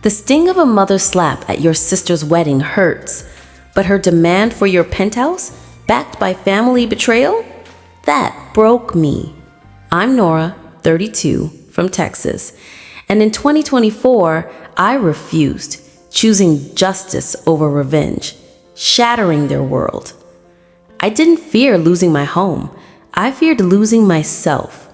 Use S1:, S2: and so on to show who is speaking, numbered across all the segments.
S1: The sting of a mother's slap at your sister's wedding hurts, but her demand for your penthouse, backed by family betrayal? That broke me. I'm Nora, 32, from Texas, and in 2024, I refused, choosing justice over revenge, shattering their world. I didn't fear losing my home. I feared losing myself.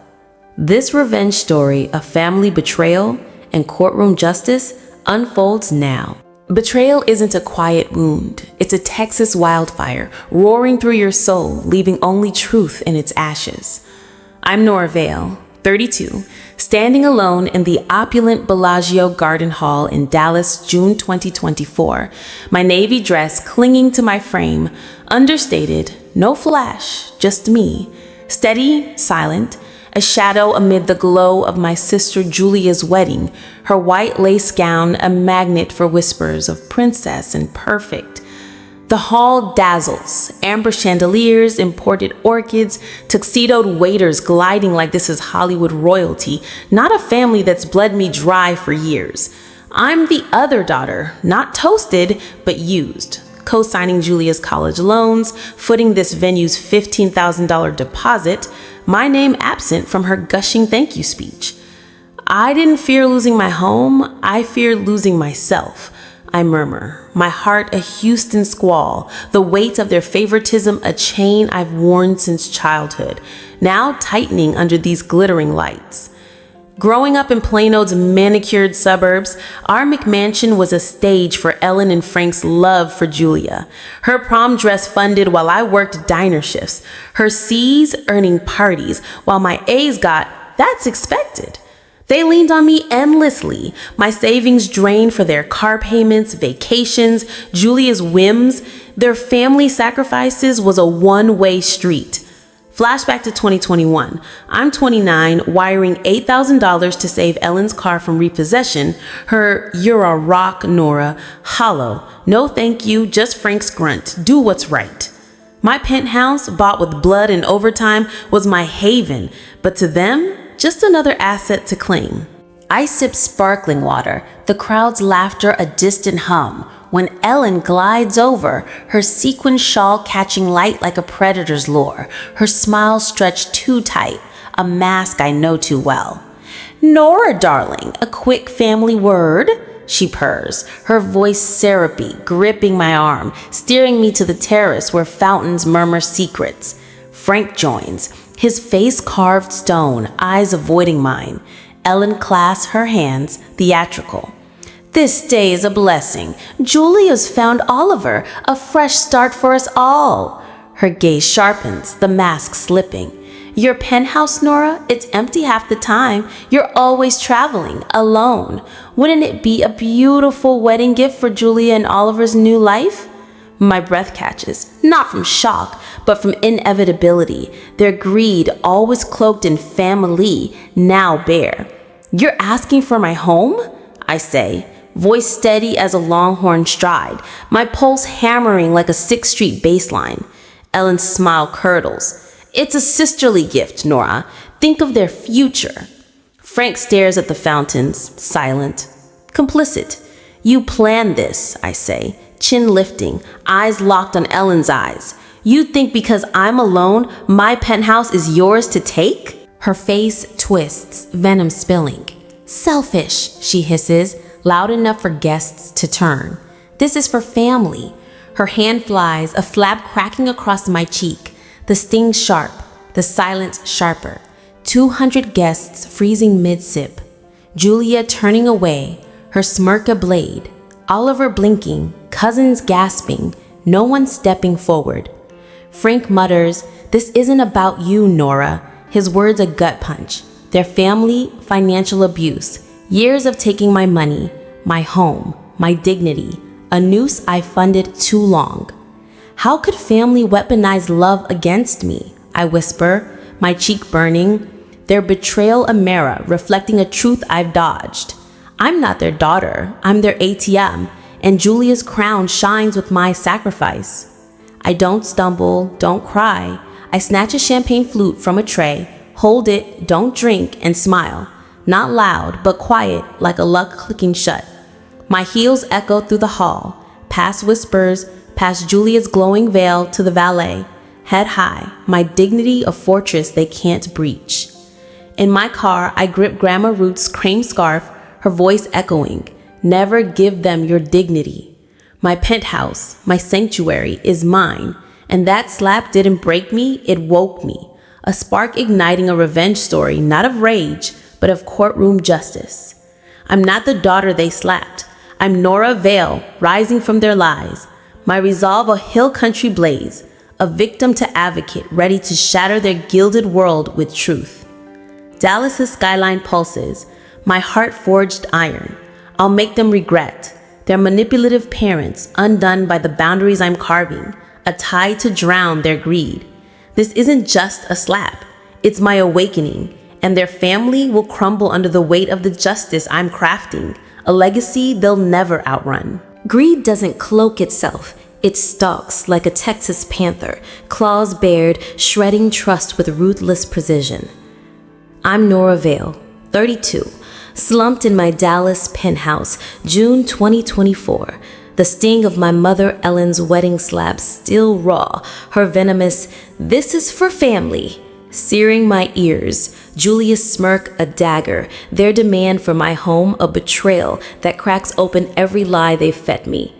S1: This revenge story of family betrayal and courtroom justice unfolds now. Betrayal isn't a quiet wound. It's a Texas wildfire roaring through your soul, leaving only truth in its ashes. I'm Nora Vale, 32, standing alone in the opulent Bellagio Garden Hall in Dallas, June 2024, my navy dress clinging to my frame, understated, no flash, just me, steady, silent, a shadow amid the glow of my sister Julia's wedding, her white lace gown a magnet for whispers of princess and perfect. The hall dazzles, amber chandeliers, imported orchids, tuxedoed waiters gliding like this is Hollywood royalty, not a family that's bled me dry for years. I'm the other daughter, not toasted, but used, co-signing Julia's college loans, footing this venue's $15,000 deposit, my name absent from her gushing thank you speech. I didn't fear losing my home, I feared losing myself. I murmur, my heart a Houston squall, the weight of their favoritism a chain I've worn since childhood, now tightening under these glittering lights. Growing up in Plano's manicured suburbs, our McMansion was a stage for Ellen and Frank's love for Julia. Her prom dress funded while I worked diner shifts. Her C's earning parties while my A's got, that's expected. They leaned on me endlessly. My savings drained for their car payments, vacations, Julia's whims. Their family sacrifices was a one-way street. Flashback to 2021. I'm 29, wiring $8,000 to save Ellen's car from repossession. Her, "You're a rock, Nora," hollow. No thank you, just Frank's grunt. Do what's right. My penthouse, bought with blood and overtime, was my haven, but to them, just another asset to claim. I sip sparkling water, the crowd's laughter a distant hum, when Ellen glides over, her sequin shawl catching light like a predator's lure, her smile stretched too tight, a mask I know too well. "Nora, darling, a quick family word," she purrs, her voice syrupy, gripping my arm, steering me to the terrace where fountains murmur secrets. Frank joins, his face carved stone, eyes avoiding mine. Ellen clasps her hands, theatrical. "This day is a blessing. Julia's found Oliver, a fresh start for us all." Her gaze sharpens, the mask slipping. "Your penthouse, Nora, it's empty half the time. You're always traveling, alone. Wouldn't it be a beautiful wedding gift for Julia and Oliver's new life?" My breath catches, not from shock, but from inevitability. Their greed, always cloaked in family, now bare. "You're asking for my home?" I say, voice steady as a longhorn stride, my pulse hammering like a 6th Street bass line. Ellen's smile curdles. "It's a sisterly gift, Nora. Think of their future." Frank stares at the fountains, silent, complicit. "You planned this," I say, chin lifting, eyes locked on Ellen's eyes. "You think because I'm alone, my penthouse is yours to take?" Her face twists, venom spilling. "Selfish," she hisses, loud enough for guests to turn. "This is for family." Her hand flies, a flab cracking across my cheek. The sting sharp, the silence sharper. 200 guests freezing mid-sip. Julia turning away, her smirk a blade. Oliver blinking, cousins gasping, no one stepping forward. Frank mutters, "This isn't about you, Nora." His words a gut punch. Their family, financial abuse. Years of taking my money, my home, my dignity, a noose I funded too long. How could family weaponize love against me? I whisper, my cheek burning. Their betrayal a mirror reflecting a truth I've dodged. I'm not their daughter, I'm their ATM, and Julia's crown shines with my sacrifice. I don't stumble, don't cry. I snatch a champagne flute from a tray, hold it, don't drink, and smile. Not loud, but quiet, like a luck clicking shut. My heels echo through the hall, past whispers, past Julia's glowing veil to the valet, head high, my dignity a fortress they can't breach. In my car, I grip Grandma Ruth's cream scarf, her voice echoing, never give them your dignity. My penthouse, my sanctuary, is mine, and that slap didn't break me, it woke me. A spark igniting a revenge story, not of rage, but of courtroom justice. I'm not the daughter they slapped. I'm Nora Vale, rising from their lies. My resolve a hill country blaze, a victim to advocate, ready to shatter their gilded world with truth. Dallas's skyline pulses, my heart forged iron. I'll make them regret. Their manipulative parents, undone by the boundaries I'm carving, a tide to drown their greed. This isn't just a slap, it's my awakening, and their family will crumble under the weight of the justice I'm crafting, a legacy they'll never outrun.
S2: Greed doesn't cloak itself. It stalks like a Texas panther, claws bared, shredding trust with ruthless precision. I'm Nora Vale, 32, slumped in my Dallas penthouse, June 2024. The sting of my mother Ellen's wedding slap still raw, her venomous, "This is for family," searing my ears. Julia's smirk a dagger, their demand for my home a betrayal that cracks open every lie they fed me.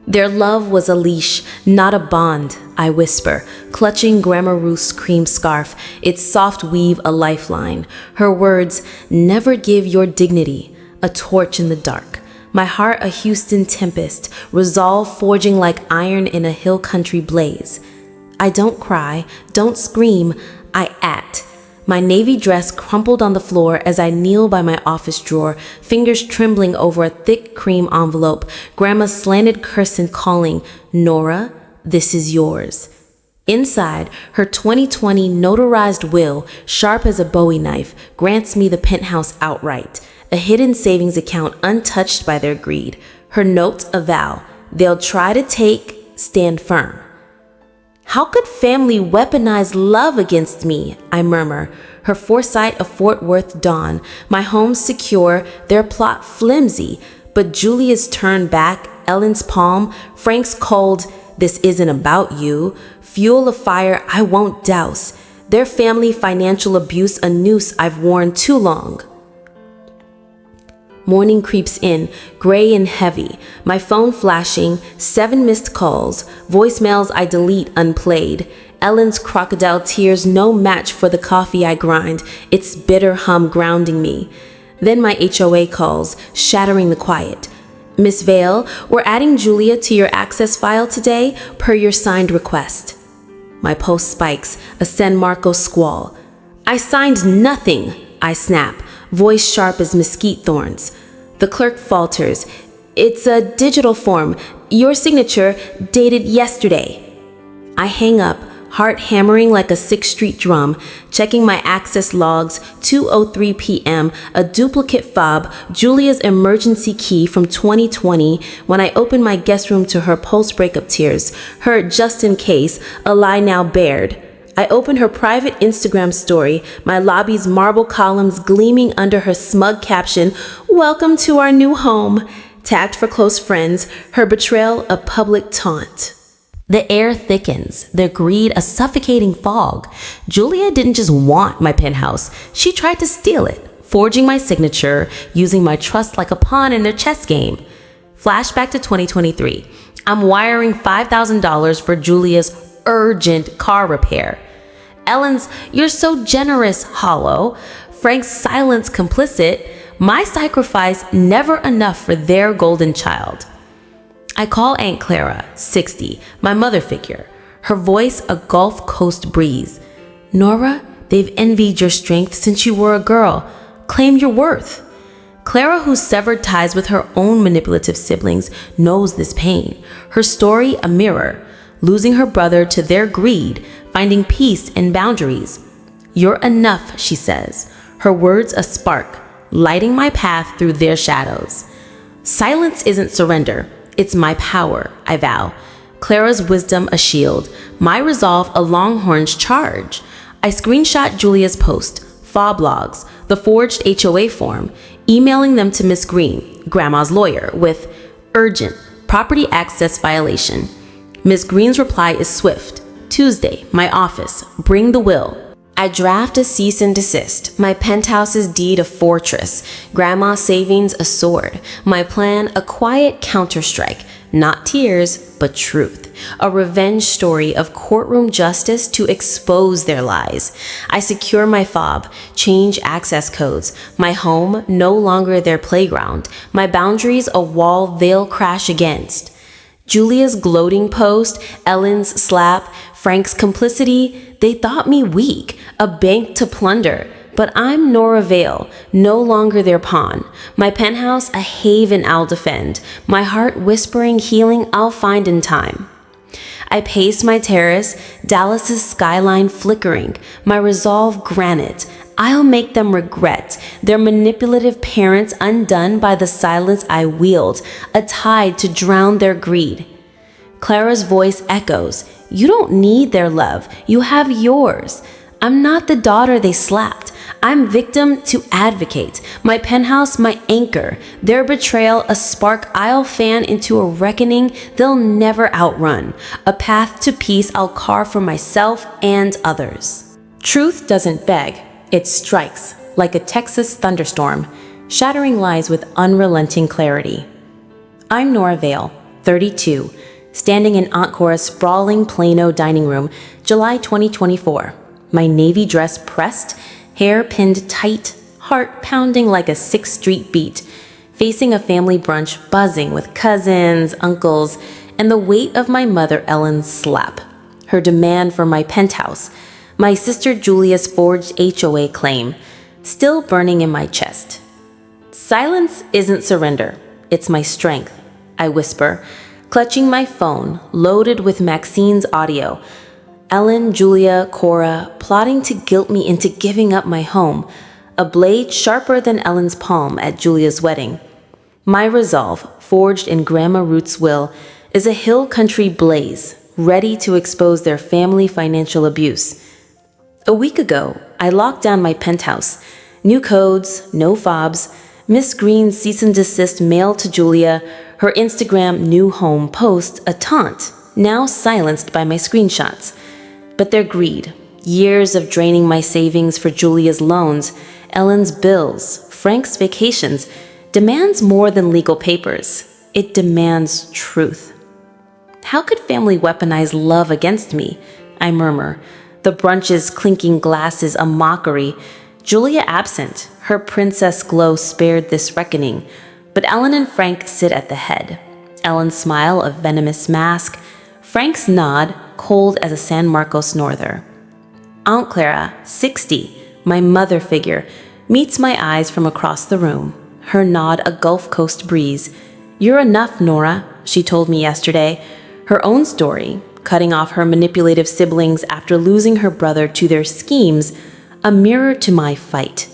S2: Their love was a leash, not a bond, I whisper, clutching Grandma Ruth's cream scarf, its soft weave a lifeline. Her words, never give your dignity, a torch in the dark. My heart a Houston tempest, resolve forging like iron in a hill country blaze. I don't cry, don't scream, I act. My navy dress crumpled on the floor as I kneel by my office drawer, fingers trembling over a thick cream envelope, Grandma's slanted cursin calling, "Nora, this is yours." Inside, her 2020 notarized will, sharp as a Bowie knife, grants me the penthouse outright, a hidden savings account untouched by their greed. Her note a vow, they'll try to take, stand firm. How could family weaponize love against me? I murmur, her foresight a Fort Worth dawn, my home secure, their plot flimsy, but Julia's turn back, Ellen's palm, Frank's cold, "This isn't about you," fuel a fire I won't douse, their family financial abuse a noose I've worn too long. Morning creeps in, gray and heavy, my phone flashing, 7 missed calls, voicemails I delete unplayed. Ellen's crocodile tears no match for the coffee I grind, its bitter hum grounding me. Then my HOA calls, shattering the quiet. "Miss Vale, we're adding Julia to your access file today, per your signed request." My post spikes, a San Marcos squall. "I signed nothing," I snap, voice sharp as mesquite thorns. The clerk falters. "It's a digital form. Your signature, dated yesterday." I hang up, heart hammering like a 6th Street drum, checking my access logs, 2:03 p.m., a duplicate fob, Julia's emergency key from 2020, when I open my guest room to her post-breakup tears, her just in case, a lie now bared. I open her private Instagram story, my lobby's marble columns gleaming under her smug caption, "Welcome to our new home," tagged for close friends, her betrayal a public taunt. The air thickens, their greed a suffocating fog. Julia didn't just want my penthouse, she tried to steal it, forging my signature, using my trust like a pawn in their chess game. Flashback to 2023. I'm wiring $5,000 for Julia's urgent car repair. Ellen's, "You're so generous," hollow. Frank's silence complicit. My sacrifice never enough for their golden child. I call Aunt Clara, 60, my mother figure. Her voice a Gulf Coast breeze. "Nora, they've envied your strength since you were a girl. Claim your worth." Clara, who severed ties with her own manipulative siblings, knows this pain. Her story a mirror. Losing her brother to their greed, finding peace in boundaries. "You're enough," she says, her words a spark, lighting my path through their shadows. Silence isn't surrender, it's my power, I vow. Clara's wisdom a shield, my resolve a longhorn's charge. I screenshot Julia's post, fob logs, the forged HOA form. emailing them to Miss Green, Grandma's lawyer, with urgent property access violation. Miss Green's reply is swift. Tuesday, my office, bring the will.
S1: I draft a cease and desist. My penthouse's deed a fortress. Grandma's savings a sword. My plan a quiet counterstrike. Not tears, but truth. A revenge story of courtroom justice to expose their lies. I secure my fob, change access codes. My home no longer their playground. My boundaries a wall they'll crash against. Julia's gloating post, Ellen's slap, Frank's complicity, they thought me weak, a bank to plunder. But I'm Nora Vale, no longer their pawn. My penthouse a haven I'll defend. My heart whispering healing I'll find in time. I pace my terrace, Dallas's skyline flickering. My resolve granite. I'll make them regret their manipulative parents undone by the silence I wield, a tide to drown their greed. Clara's voice echoes, you don't need their love, you have yours. I'm not the daughter they slapped. I'm victim to advocate. My penthouse, my anchor. Their betrayal, a spark I'll fan into a reckoning they'll never outrun. A path to peace I'll carve for myself and others. Truth doesn't beg. It strikes, like a Texas thunderstorm, shattering lies with unrelenting clarity. I'm Nora Vale, 32, standing in Aunt Cora's sprawling Plano dining room, July 2024. My navy dress pressed, hair pinned tight, heart pounding like a 6th Street beat, facing a family brunch buzzing with cousins, uncles, and the weight of my mother Ellen's slap, her demand for my penthouse, my sister Julia's forged HOA claim, still burning in my chest. Silence isn't surrender, it's my strength, I whisper, clutching my phone loaded with Maxine's audio. Ellen, Julia, Cora, plotting to guilt me into giving up my home, a blade sharper than Ellen's palm at Julia's wedding. My resolve, forged in Grandma Ruth's will, is a hill country blaze, ready to expose their family financial abuse. A week ago, I locked down my penthouse. New codes, no fobs, Miss Green's cease and desist mail to Julia, her Instagram new home post a taunt, now silenced by my screenshots. But their greed, years of draining my savings for Julia's loans, Ellen's bills, Frank's vacations, demands more than legal papers. It demands truth. How could family weaponize love against me? I murmur. The brunch's clinking glasses a mockery. Julia absent, her princess glow spared this reckoning. But Ellen and Frank sit at the head. Ellen's smile a venomous mask, Frank's nod cold as a San Marcos norther. Aunt Clara, 60, my mother figure, meets my eyes from across the room, her nod a Gulf Coast breeze. You're enough, Nora, she told me yesterday. Her own story, cutting off her manipulative siblings after losing her brother to their schemes, a mirror to my fight.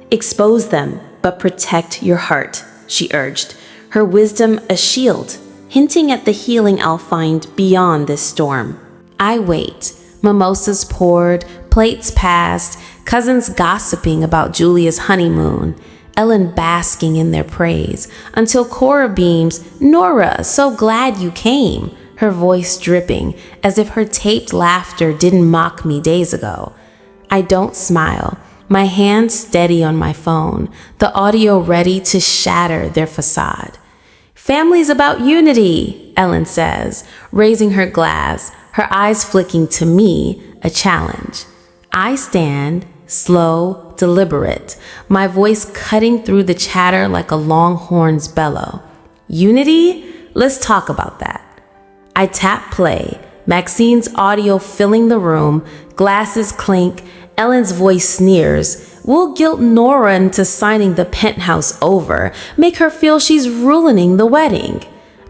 S1: Expose them, but protect your heart, she urged, her wisdom a shield, hinting at the healing I'll find beyond this storm. I wait, mimosas poured, plates passed, cousins gossiping about Julia's honeymoon, Ellen basking in their praise, until Cora beams, Nora, so glad you came, her voice dripping, as if her taped laughter didn't mock me days ago. I don't smile, my hand steady on my phone, the audio ready to shatter their facade. Family's about unity, Ellen says, raising her glass, her eyes flicking to me, a challenge. I stand, slow, deliberate, my voice cutting through the chatter like a longhorn's bellow. Unity? Let's talk about that. I tap play, Maxine's audio filling the room, glasses clink, Ellen's voice sneers. We'll guilt Nora into signing the penthouse over, make her feel she's ruining the wedding.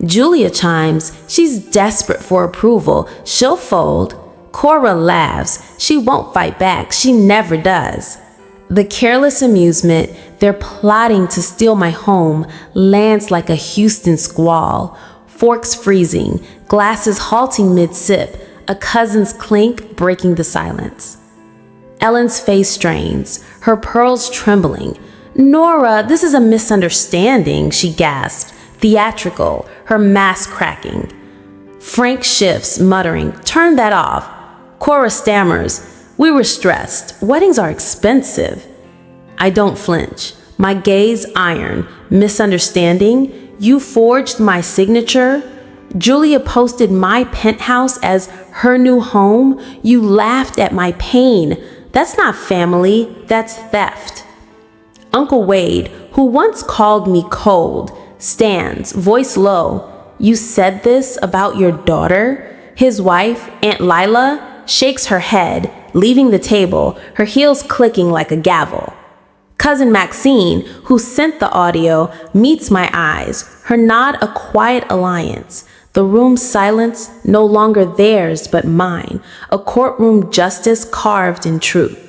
S1: Julia chimes, she's desperate for approval, she'll fold. Cora laughs, she won't fight back, she never does. The careless amusement, they're plotting to steal my home, lands like a Houston squall. Forks freezing, glasses halting mid-sip, a cousin's clink breaking the silence. Ellen's face strains, her pearls trembling.
S2: Nora, this is a misunderstanding, she gasped, theatrical, her mask cracking. Frank shifts, muttering, turn that off. Cora stammers, we were stressed. Weddings are expensive. I don't flinch. My gaze iron. Misunderstanding? You forged my signature? Julia posted my penthouse as her new home? You laughed at my pain. That's not family, that's theft. Uncle Wade, who once called me cold, stands, voice low. You said this about your daughter? His wife, Aunt Lila, shakes her head, leaving the table, her heels clicking like a gavel. Cousin Maxine, who sent the audio, meets my eyes, her nod a quiet alliance. The room's silence, no longer theirs but mine, a courtroom justice carved in truth.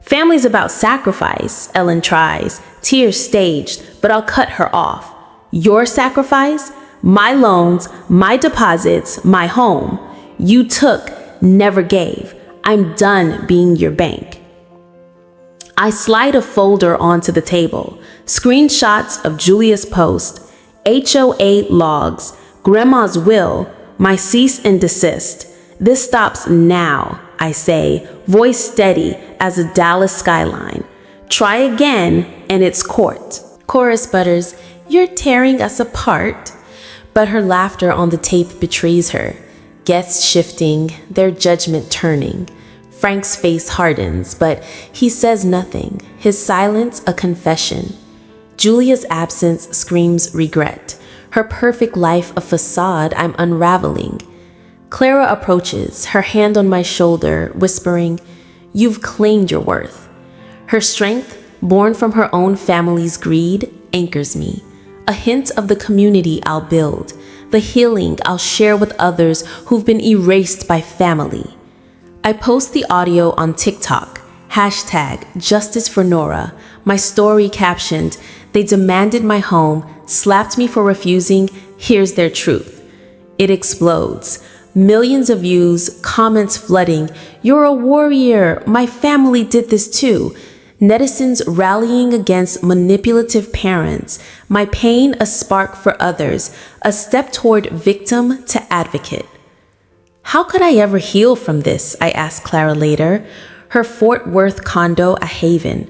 S2: Family's about sacrifice, Ellen tries, tears staged, but I'll cut her off. Your sacrifice? My loans, my deposits, my home. You took, never gave. I'm done being your bank. I slide a folder onto the table. Screenshots of Julia's post, HOA logs, Grandma's will, my cease and desist. This stops now, I say, voice steady as a Dallas skyline. Try again, and it's court. Cora sputters, you're tearing us apart. But her laughter on the tape betrays her. Guests shifting, their judgment turning. Frank's face hardens, but he says nothing, his silence a confession. Julia's absence screams regret. Her perfect life a facade I'm unraveling. Clara approaches, her hand on my shoulder, whispering, you've claimed your worth. Her strength, born from her own family's greed, anchors me. A hint of the community I'll build, the healing I'll share with others who've been erased by family. I post the audio on TikTok, #Justice for Nora, my story captioned, they demanded my home, slapped me for refusing, here's their truth. It explodes. Millions of views, comments flooding, you're a warrior, my family did this too. Netizens rallying against manipulative parents, my pain a spark for others, a step toward victim to advocate. How could I ever heal from this? I asked Clara later, her Fort Worth condo a haven.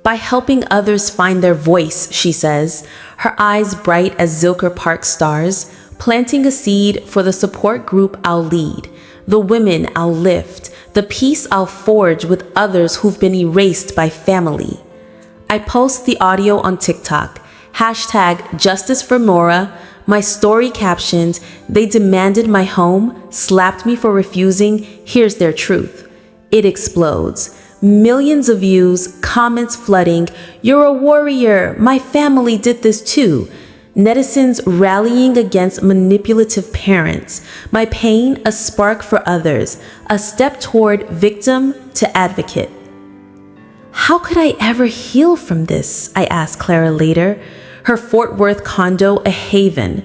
S2: By helping others find their voice, she says, her eyes bright as Zilker Park stars, planting a seed for the support group I'll lead, the women I'll lift, the peace I'll forge with others who've been erased by family. I post the audio on TikTok, #Justice for Nora, my story captioned, they demanded my home, slapped me for refusing, here's their truth. It explodes. Millions of views, comments flooding, you're a warrior, my family did this too. Netizens rallying against manipulative parents, my pain a spark for others, a step toward victim to advocate. How could I ever heal from this? I asked Clara later, her Fort Worth condo a haven.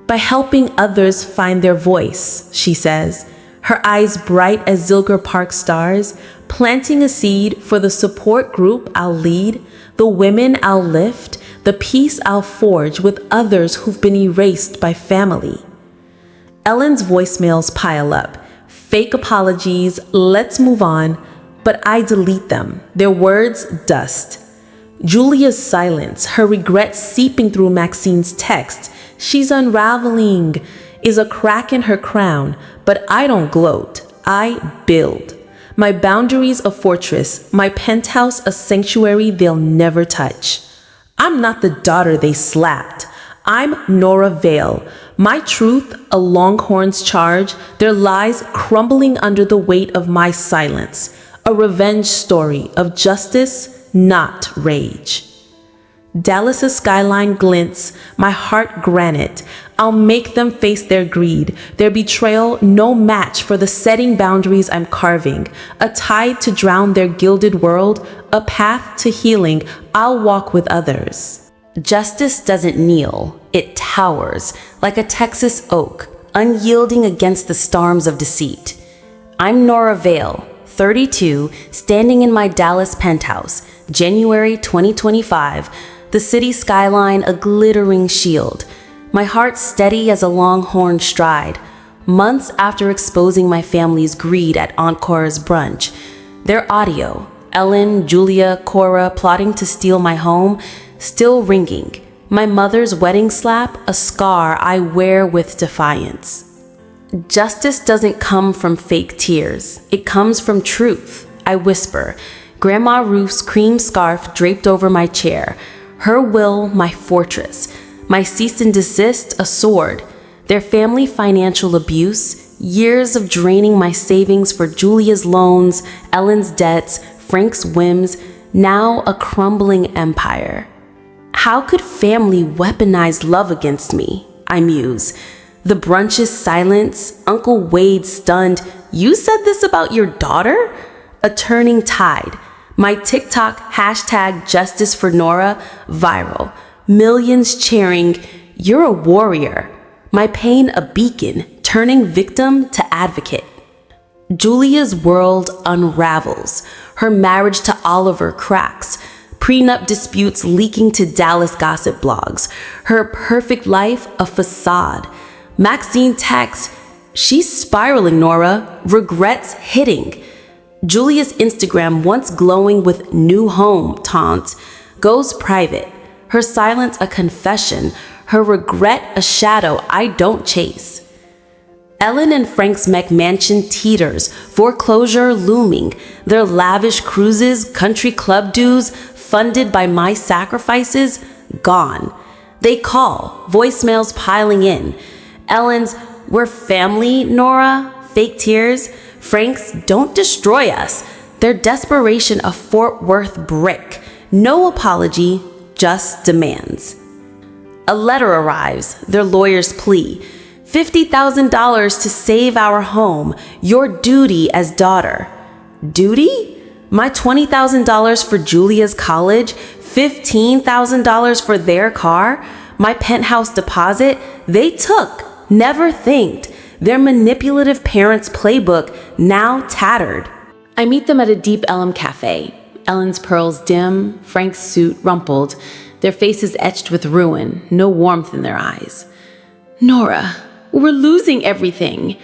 S2: By helping others find their voice, she says, her eyes bright as Zilker Park stars, planting a seed for the support group I'll lead, the women I'll lift, the peace I'll forge with others who've been erased by family. Ellen's voicemails pile up. Fake apologies, let's move on, but I delete them. Their words, dust. Julia's silence, her regret seeping through Maxine's text, she's unraveling, is a crack in her crown, but I don't gloat, I build. My boundaries a fortress, my penthouse a sanctuary they'll never touch. I'm not the daughter they slapped. I'm Nora Vale. My truth, a Longhorn's charge, their lies crumbling under the weight of my silence. A revenge story of justice, not rage. Dallas's skyline glints, my heart granite. I'll make them face their greed, their betrayal no match for the setting boundaries I'm carving, a tide to drown their gilded world, a path to healing I'll walk with others. Justice doesn't kneel, it towers like a Texas oak, unyielding against the storms of deceit. I'm Nora Vale,
S1: 32, standing in my Dallas penthouse, January 2025, the city skyline a glittering shield, my heart steady as a longhorn stride. Months after exposing my family's greed at Aunt Cora's brunch, their audio, Ellen, Julia, Cora plotting to steal my home, still ringing. My mother's wedding slap, a scar I wear with defiance. Justice doesn't come from fake tears. It comes from truth, I whisper. Grandma Ruth's cream scarf draped over my chair. Her will, my fortress. My cease and desist, a sword. Their family financial abuse, years of draining my savings for Julia's loans, Ellen's debts, Frank's whims, now a crumbling empire. How could family weaponize love against me? I muse. The brunch's silence, Uncle Wade stunned. You said this about your daughter? A turning tide. My TikTok hashtag Justice for Nora viral. Millions cheering, you're a warrior. My pain a beacon, turning victim to advocate. Julia's world unravels. Her marriage to Oliver cracks. Prenup disputes leaking to Dallas gossip blogs. Her perfect life a facade. Maxine texts, she's spiraling, Nora. Regrets hitting. Julia's Instagram, once glowing with new home taunts, goes private. Her silence a confession. Her regret a shadow I don't chase. Ellen and Frank's McMansion teeters, foreclosure looming. Their lavish cruises, country club dues, funded by my sacrifices, gone. They call, voicemails piling in. Ellen's, we're family, Nora, fake tears. Frank's, don't destroy us. Their desperation a Fort Worth brick. No apology, just demands. A letter arrives, their lawyer's plea. $50,000 to save our home, your duty as daughter. Duty? My $20,000 for Julia's college, $15,000 for their car, my penthouse deposit, they took, never thanked. Their manipulative parents' playbook, now tattered. I meet them at a Deep Ellum cafe. Ellen's pearls dim, Frank's suit rumpled, their faces etched with ruin, no warmth in their eyes. Nora, we're losing everything.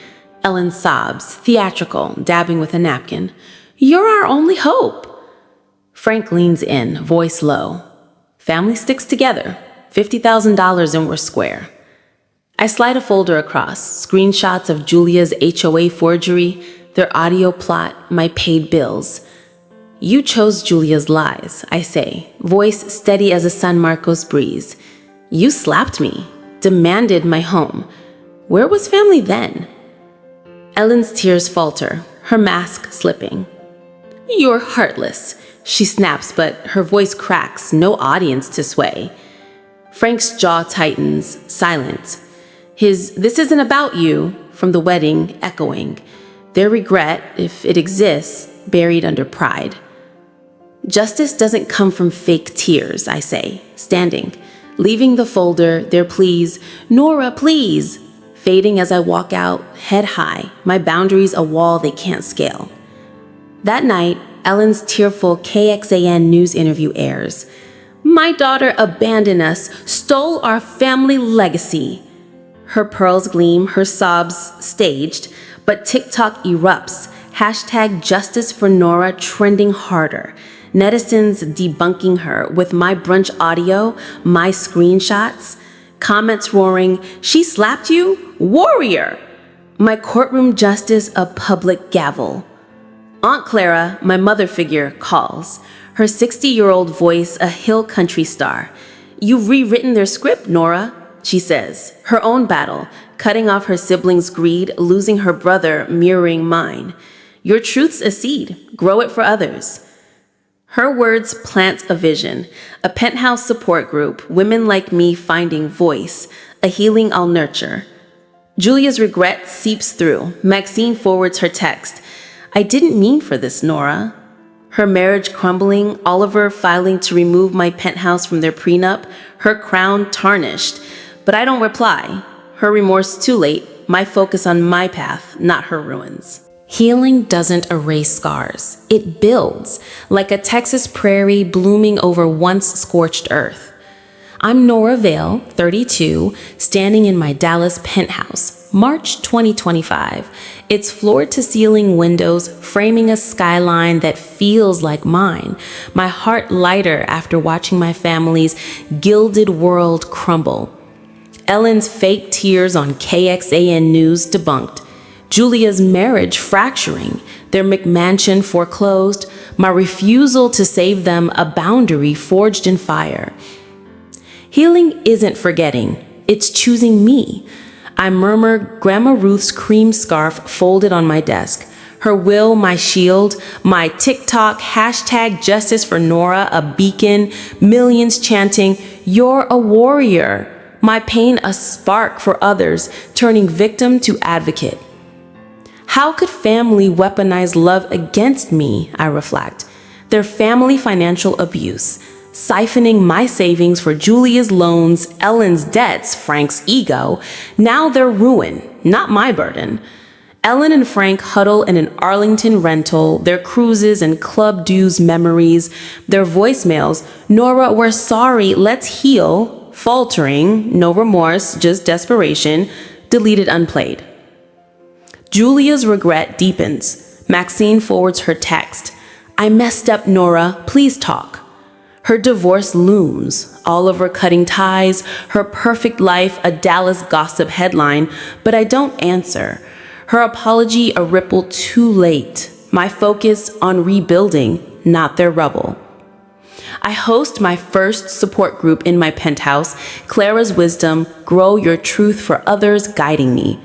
S1: Ellen sobs, theatrical, dabbing with a napkin. You're our only hope. Frank leans in, voice low. Family sticks together. $50,000 and we're square. I slide a folder across, screenshots of Julia's HOA forgery, their audio plot, my paid bills. You chose Julia's lies, I say, voice steady as a San Marcos breeze. You slapped me, demanded my home. Where was family then? Ellen's tears falter, her mask slipping. You're heartless, she snaps, but her voice cracks, no audience to sway. Frank's jaw tightens, silence. His "this isn't about you" from the wedding echoing. Their regret, if it exists, buried under pride. Justice doesn't come from fake tears, I say, standing, leaving the folder, their pleas, Nora, please, fading as I walk out, head high, my boundaries a wall they can't scale. That night, Ellen's tearful KXAN news interview airs. My daughter abandoned us, stole our family legacy. Her pearls gleam, her sobs staged, but TikTok erupts. Hashtag Justice for Nora trending harder. Netizens debunking her with my brunch audio, my screenshots. Comments roaring, she slapped you? Warrior! My courtroom justice a public gavel. Aunt Clara, my mother figure, calls. Her 60-year-old voice a hill country star. You've rewritten their script, Nora, she says. Her own battle, cutting off her siblings' greed, losing her brother, mirroring mine. Your truth's a seed, grow it for others. Her words plant a vision, a penthouse support group, women like me finding voice, a healing I'll nurture. Julia's regret seeps through. Maxine forwards her text. I didn't mean for this, Nora. Her marriage crumbling, Oliver filing to remove my penthouse from their prenup, her crown tarnished. But I don't reply. Her remorse too late, my focus on my path, not her ruins.
S2: Healing doesn't erase scars. It builds, like a Texas prairie blooming over once scorched earth. I'm Nora Vale, 32, standing in my Dallas penthouse, March 2025. Its floor-to-ceiling windows framing a skyline that feels like mine, my heart lighter after watching my family's gilded world crumble. Ellen's fake tears on KXAN News debunked. Julia's marriage fracturing, their McMansion foreclosed, my refusal to save them a boundary forged in fire. Healing isn't forgetting, it's choosing me. I murmur Grandma Ruth's cream scarf folded on my desk. Her will, my shield, my TikTok hashtag justice for Nora, a beacon, millions chanting, "You're a warrior." My pain a spark for others, turning victim to advocate. How could family weaponize love against me, I reflect. Their family financial abuse, siphoning my savings for Julia's loans, Ellen's debts, Frank's ego. Now they're ruin, not my burden. Ellen and Frank huddle in an Arlington rental, their cruises and club dues memories, their voicemails, "Nora, we're sorry, let's heal," faltering, no remorse, just desperation, deleted unplayed. Julia's regret deepens. Maxine forwards her text. "I messed up, Nora. Please talk." Her divorce looms. Oliver cutting ties. Her perfect life, a Dallas gossip headline. But I don't answer. Her apology a ripple too late. My focus on rebuilding, not their rubble. I host my first support group in my penthouse, Clara's Wisdom, Grow Your Truth for Others, guiding me.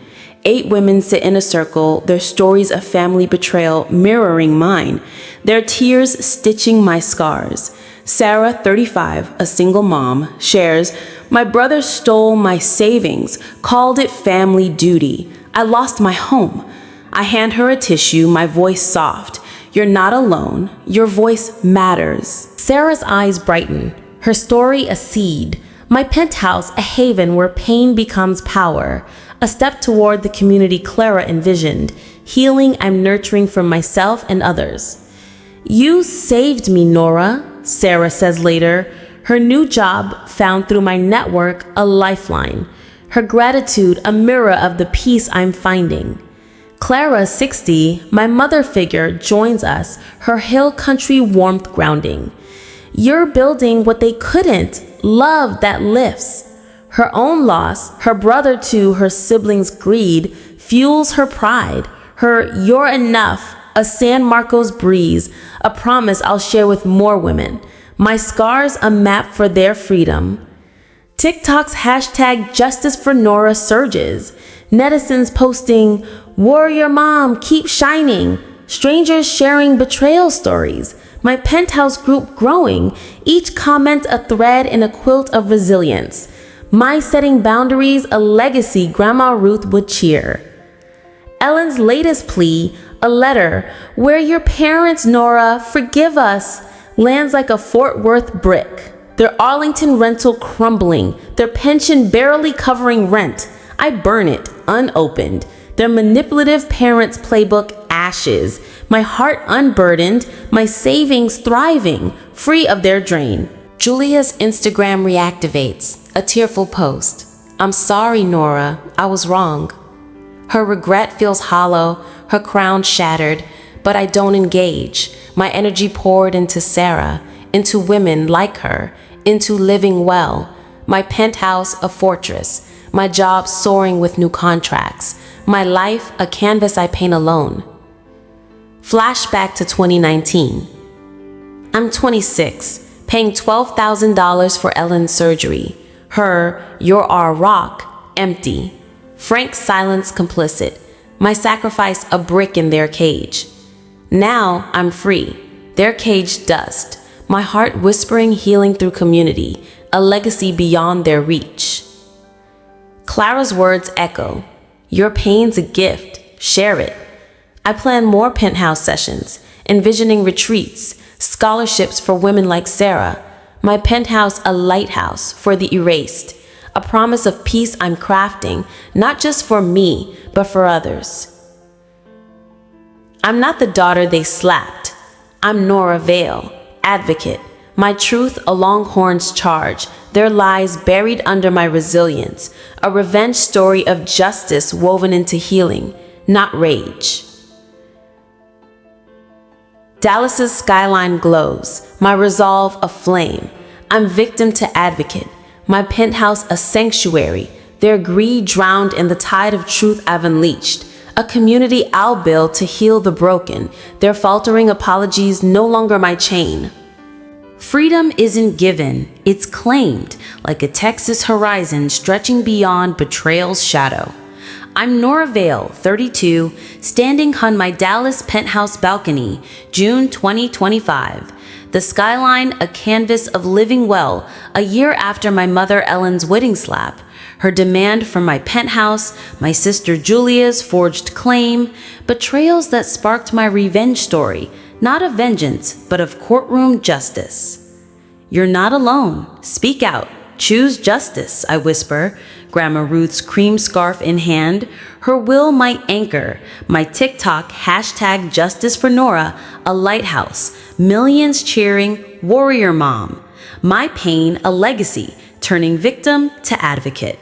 S2: 8 women sit in a circle, their stories of family betrayal mirroring mine, their tears stitching my scars. Sarah, 35, a single mom, shares, "My brother stole my savings, called it family duty. I lost my home." I hand her a tissue, my voice soft. "You're not alone. Your voice matters." Sarah's eyes brighten, her story a seed. My penthouse, a haven where pain becomes power. A step toward the community Clara envisioned, healing I'm nurturing for myself and others. "You saved me, Nora," Sarah says later, her new job found through my network a lifeline, her gratitude a mirror of the peace I'm finding. Clara, 60, my mother figure, joins us, her hill country warmth grounding. "You're building what they couldn't, love that lifts." Her own loss, her brother too, her siblings' greed, fuels her pride. Her "you're enough," a San Marcos breeze, a promise I'll share with more women. My scars a map for their freedom. TikTok's hashtag justice for Nora surges. Netizens posting, "Warrior mom, keep shining." Strangers sharing betrayal stories. My penthouse group growing, each comment a thread in a quilt of resilience. My setting boundaries, a legacy Grandma Ruth would cheer. Ellen's latest plea, a letter, "We're your parents, Nora, forgive us," lands like a Fort Worth brick. Their Arlington rental crumbling, their pension barely covering rent. I burn it, unopened. Their manipulative parents' playbook ashes. My heart unburdened, my savings thriving, free of their drain. Julia's Instagram reactivates, a tearful post. "I'm sorry, Nora, I was wrong." Her regret feels hollow, her crown shattered, but I don't engage. My energy poured into Sarah, into women like her, into living well. My penthouse a fortress, my job soaring with new contracts, my life a canvas I paint alone. Flashback to 2019. I'm 26, paying $12,000 for Ellen's surgery. Her "you're our rock" empty. Frank's silence complicit. My sacrifice a brick in their cage. Now I'm free, their cage dust. My heart whispering healing through community, a legacy beyond their reach. Clara's words echo. "Your pain's a gift, share it." I plan more penthouse sessions, envisioning retreats, scholarships for women like Sarah. My penthouse a lighthouse for the erased, a promise of peace I'm crafting, not just for me, but for others. I'm not the daughter they slapped. I'm Nora Vale, advocate. My truth a longhorn's charge, their lies buried under my resilience, a revenge story of justice woven into healing, not rage. Dallas's skyline glows, my resolve aflame. I'm victim to advocate, my penthouse a sanctuary, their greed drowned in the tide of truth I've unleashed. A community I'll build to heal the broken, their faltering apologies no longer my chain. Freedom isn't given, it's claimed, like a Texas horizon stretching beyond betrayal's shadow. I'm Nora Vale, 32, standing on my Dallas penthouse balcony, June 2025. The skyline a canvas of living well, a year after my mother Ellen's wedding slap. Her demand for my penthouse, my sister Julia's forged claim, betrayals that sparked my revenge story, not of vengeance, but of courtroom justice. You're not alone. Speak out. Choose justice, I whisper, Grandma Ruth's cream scarf in hand. Her will my anchor. My TikTok, hashtag Justice for Nora, a lighthouse. Millions cheering, warrior mom. My pain, a legacy, turning victim to advocate.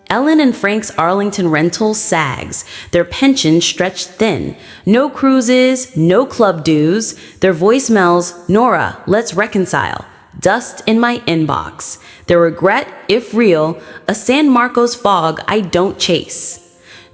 S2: Ellen and Frank's Arlington rental sags, their pension stretched thin. No cruises, no club dues. Their voicemails, Nora, let's reconcile. Dust in my inbox. Their regret, if real, a San Marcos fog I don't chase.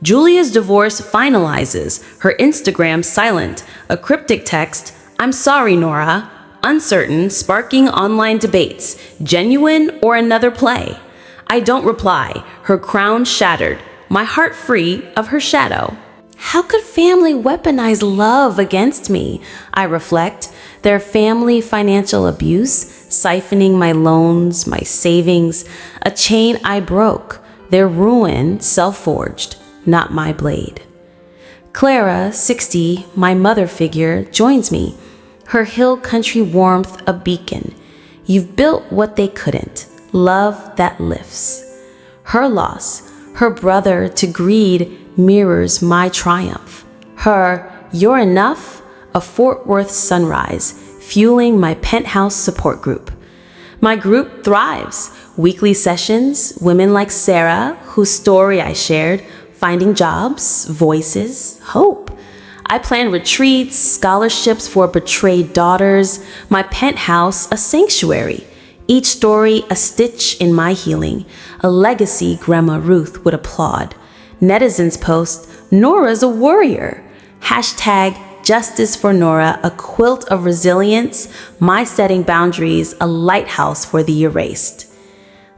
S2: Julia's divorce finalizes, her Instagram silent, a cryptic text, I'm sorry, Nora. Uncertain, sparking online debates, genuine or another play. I don't reply, her crown shattered, my heart free of her shadow. How could family weaponize love against me? I reflect, their family financial abuse, siphoning my loans, my savings, a chain I broke, their ruin self-forged, not my blade. Clara, 60, my mother figure, joins me, her hill country warmth a beacon. You've built what they couldn't, love that lifts. Her loss, her brother to greed mirrors my triumph. Her, you're enough, a Fort Worth sunrise, fueling my penthouse support group. My group thrives. Weekly sessions, women like Sarah, whose story I shared, finding jobs, voices, hope. I plan retreats, scholarships for betrayed daughters, my penthouse a sanctuary. Each story a stitch in my healing, a legacy Grandma Ruth would applaud. Netizens post, Nora's a warrior. Hashtag Justice for Nora, a quilt of resilience, my setting boundaries, a lighthouse for the erased.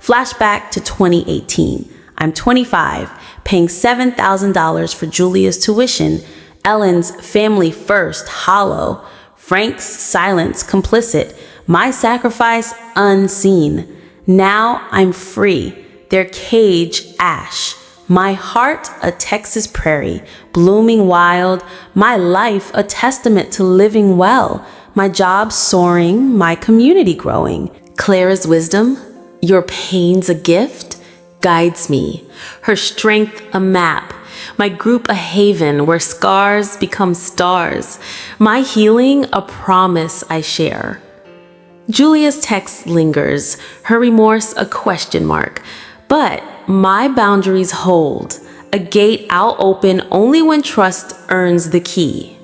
S2: Flashback to 2018. I'm 25, paying $7,000 for Julia's tuition, Ellen's family first hollow, Frank's silence complicit, my sacrifice unseen. Now I'm free, their cage ash. My heart a Texas prairie, blooming wild, my life a testament to living well, my job soaring, my community growing. Clara's wisdom, your pain's a gift, guides me, her strength a map, my group a haven where scars become stars, my healing a promise I share. Julia's text lingers, her remorse a question mark, but my boundaries hold, a gate I'll open only when trust earns the key.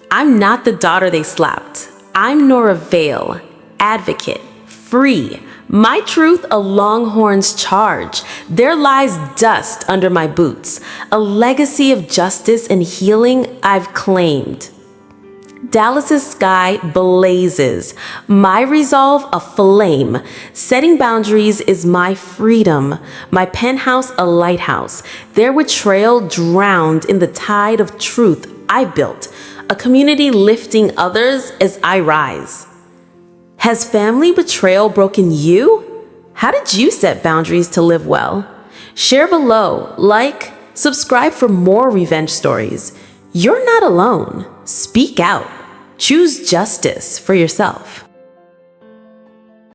S2: I'm not the daughter they slapped. I'm Nora Vale, advocate, free. My truth a longhorn's charge. Their lies dust under my boots, a legacy of justice and healing I've claimed. Dallas's sky blazes, my resolve a flame. Setting boundaries is my freedom, my penthouse a lighthouse. Their betrayal drowned in the tide of truth I built, a community lifting others as I rise. Has family betrayal broken you? How did you set boundaries to live well? Share below, like, subscribe for more revenge stories. You're not alone. Speak out. Choose justice for yourself.